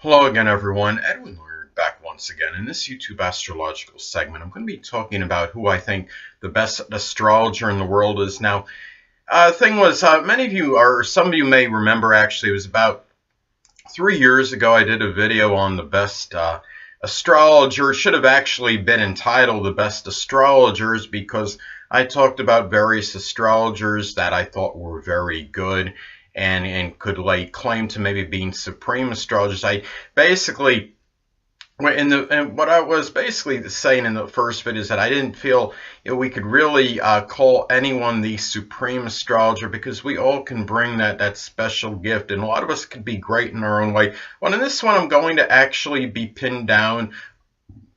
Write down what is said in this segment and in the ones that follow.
Hello again, everyone. Edwin Learnard back once again. In this YouTube astrological segment, I'm going to be talking about who I think the best astrologer in the world is. Now, the thing was, many of you, or some of you may remember actually, it was about 3 years ago I did a video on the best astrologer. It should have actually been entitled The Best Astrologers because I talked about various astrologers that I thought were very good and could lay claim to maybe being supreme astrologers. I basically and what I was basically saying in the first video is that I didn't feel we could really call anyone the supreme astrologer because we all can bring that special gift, and a lot of us could be great in our own way. Well, in this one, I'm going to actually be pinned down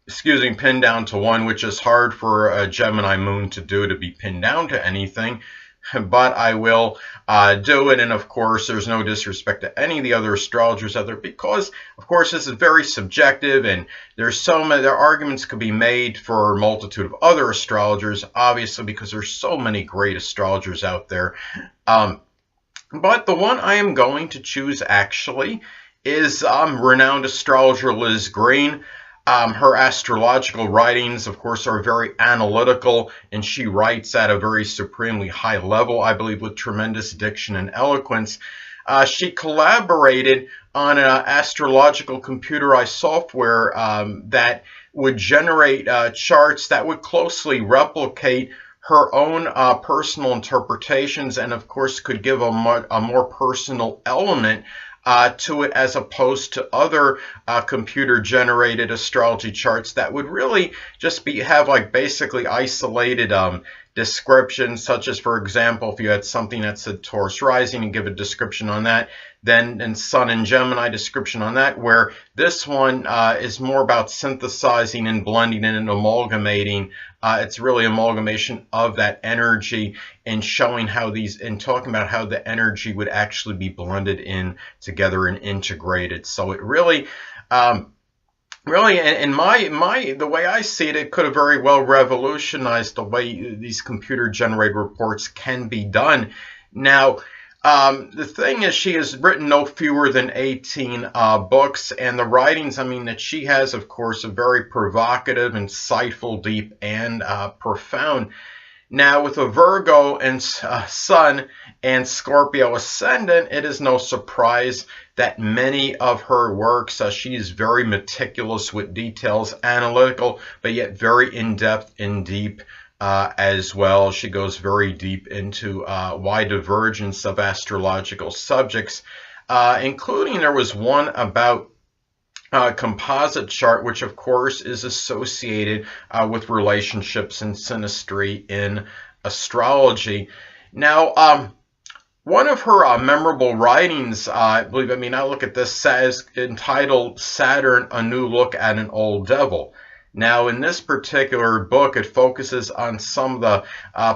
to one, which is hard for a Gemini moon to do, to be pinned down to anything. But I will do it, and of course there's no disrespect to any of the other astrologers out there because of course this is very subjective, and there's so many arguments could be made for a multitude of other astrologers, obviously, because there's so many great astrologers out there. But the one I am going to choose actually is renowned astrologer Liz Green. Her astrological writings, of course, are very analytical, and she writes at a very supremely high level, I believe, with tremendous diction and eloquence. She collaborated on an astrological computerized software that would generate charts that would closely replicate her own personal interpretations, and of course could give a more personal element to it, as opposed to other computer-generated astrology charts that would really just have like basically isolated descriptions, such as, for example, if you had something that said Taurus rising and give a description on that, then Sun and Gemini description on that, where this one is more about synthesizing and blending and amalgamating. It's really amalgamation of that energy and showing how and talking about how the energy would actually be blended in together and integrated. So it really, really, in the way I see it, it could have very well revolutionized the way these computer-generated reports can be done. Now, the thing is, she has written no fewer than 18 books, and the writings, I mean, that she has, of course, are very provocative, insightful, deep, and profound. Now, with a Virgo and Sun and Scorpio ascendant, it is no surprise that many of her works, she is very meticulous with details, analytical, but yet very in-depth and deep as well. She goes very deep into wide divergence of astrological subjects, including there was one about composite chart, which of course is associated with relationships and synastry in astrology. Now, one of her memorable writings, I look at this as entitled Saturn, A New Look at an Old Devil. Now, in this particular book, it focuses on some of the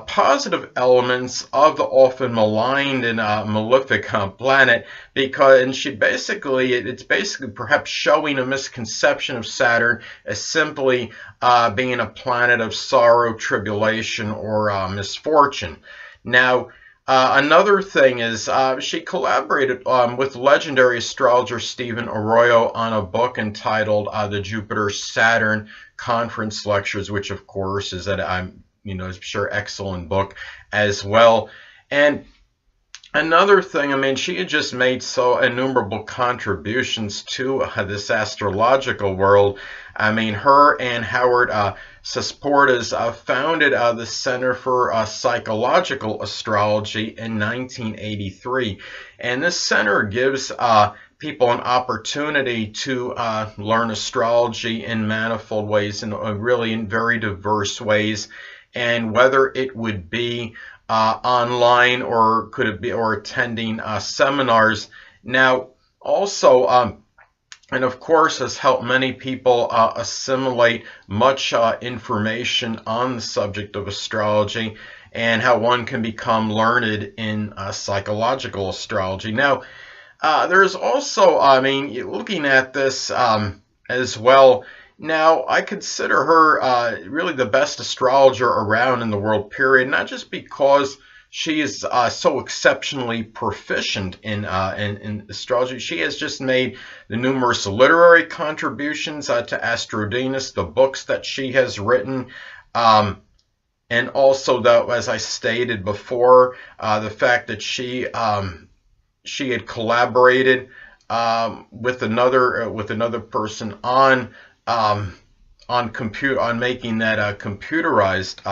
positive elements of the often maligned and malefic planet, it's basically perhaps showing a misconception of Saturn as simply being a planet of sorrow, tribulation, or misfortune. Now, another thing is she collaborated with legendary astrologer Stephen Arroyo on a book entitled The Jupiter-Saturn Conference Lectures, which of course is I'm sure excellent book as well. And another thing, she had just made so innumerable contributions to this astrological world. Her and Howard Sasportas founded the Center for Psychological Astrology in 1983. And this center gives people an opportunity to learn astrology in manifold ways, and really in very diverse ways. And whether it would be online, or could it be, or attending seminars. Now, also, and of course, has helped many people assimilate much information on the subject of astrology and how one can become learned in psychological astrology. Now, there's also, looking at this as well, now, I consider her really the best astrologer around in the world, period, not just because she is so exceptionally proficient in astrology. She has just made the numerous literary contributions to Astrodenus, the books that she has written, and also, though, as I stated before, the fact that she had collaborated with another person on making that computerized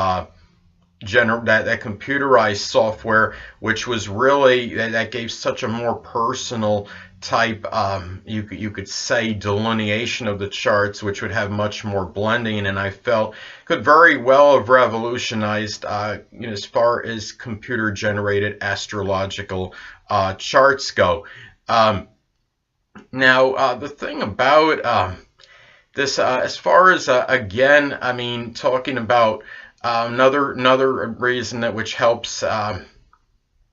that computerized software, which was really that gave such a more personal type, you could say, delineation of the charts, which would have much more blending, and I felt could very well have revolutionized as far as computer generated astrological charts go. Now, the thing about this, as far as again, I mean, talking about another reason that which helps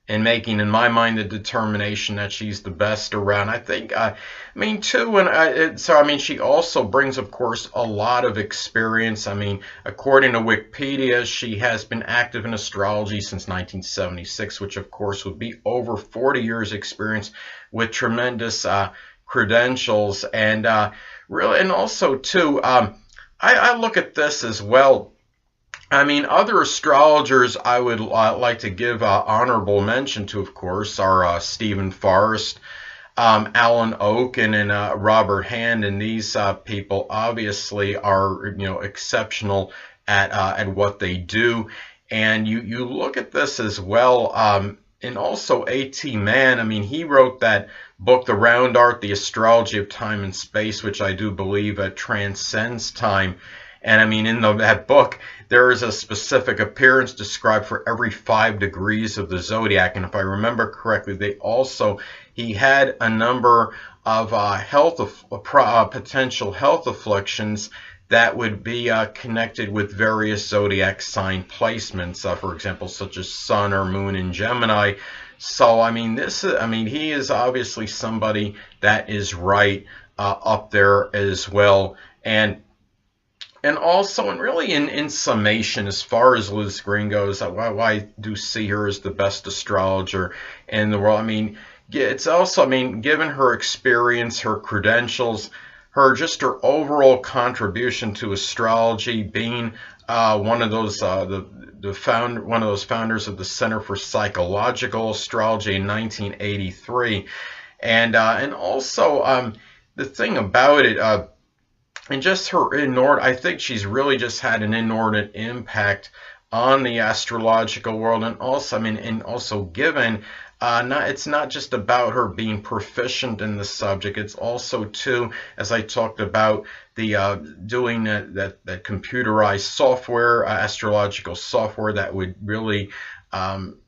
in making, in my mind, the determination that she's the best around. I think, I mean, too, and she also brings, of course, a lot of experience. I mean, according to Wikipedia, she has been active in astrology since 1976, which, of course, would be over 40 years experience with tremendous credentials, and really, and also, too, I look at this as well. I mean, other astrologers I would like to give honorable mention to, of course, are Stephen Forrest, Alan Oken, and Robert Hand, and these people obviously are, exceptional at what they do. And you look at this as well, and also A.T. Mann. I mean, he wrote that book, The Round Art, The Astrology of Time and Space, which I do believe transcends time. And I mean, in that book, there is a specific appearance described for every 5 degrees of the zodiac. And if I remember correctly, he had a number of potential health afflictions that would be connected with various zodiac sign placements, for example, such as Sun or Moon in Gemini. So, I mean, he is obviously somebody that is right up there as well. And also, and really in summation, as far as Liz Green goes, I do see her as the best astrologer in the world. I mean, it's also, I mean, given her experience, her credentials, her overall contribution to astrology, being one of those one of those founders of the Center for Psychological Astrology in 1983, and also the thing about it. And just her I think she's really just had an inordinate impact on the astrological world, and also, I mean, and also given, it's not just about her being proficient in the subject. It's also, too, as I talked about, the doing that computerized software, astrological software that would really,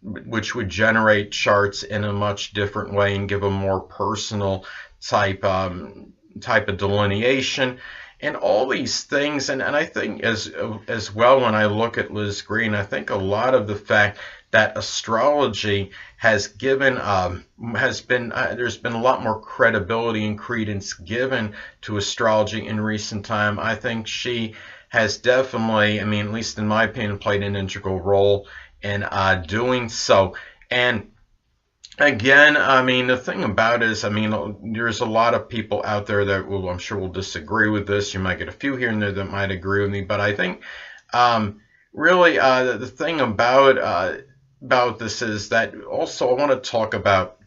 which would generate charts in a much different way and give a more personal type of delineation. And all these things, and I think as well, when I look at Liz Green, I think a lot of the fact that astrology has given, there's been a lot more credibility and credence given to astrology in recent time. I think she has definitely, I mean, at least in my opinion, played an integral role in doing so. And again, I mean, the thing about it is, I mean, there's a lot of people out there that I'm sure will disagree with this. You might get a few here and there that might agree with me, but I think really the thing about this is that also I want to talk about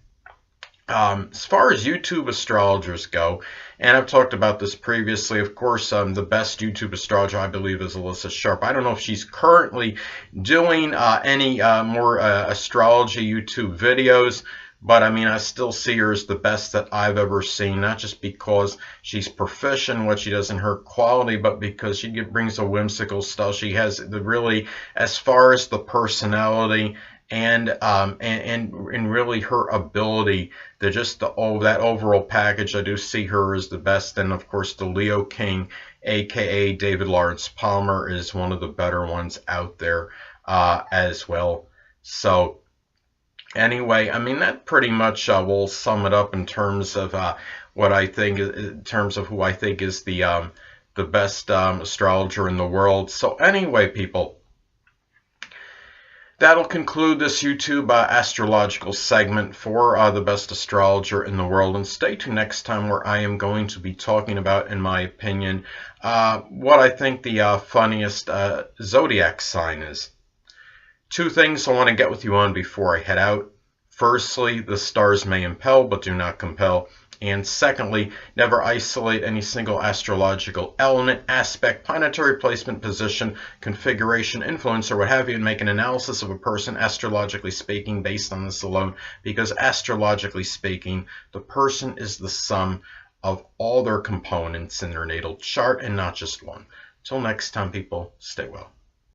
as far as YouTube astrologers go, and I've talked about this previously, of course, the best YouTube astrologer, I believe, is Alyssa Sharp. I don't know if she's currently doing any more astrology YouTube videos, but I mean, I still see her as the best that I've ever seen, not just because she's proficient in what she does in her quality, but because she brings a whimsical style. She has really, as far as the personality and really her ability, that overall package, I do see her as the best. And of course, the Leo King, aka David Lawrence Palmer, is one of the better ones out there as well. So anyway, I mean, that pretty much will sum it up in terms of what I think, in terms of who I think is the best astrologer in the world. So anyway, people, That'll conclude this YouTube astrological segment for the best astrologer in the world. And stay tuned next time, where I am going to be talking about, in my opinion, what I think the funniest zodiac sign is. Two things I want to get with you on before I head out. Firstly, the stars may impel but do not compel. And secondly, never isolate any single astrological element, aspect, planetary placement, position, configuration, influence, or what have you, and make an analysis of a person, astrologically speaking, based on this alone. Because astrologically speaking, the person is the sum of all their components in their natal chart and not just one. Till next time, people, stay well.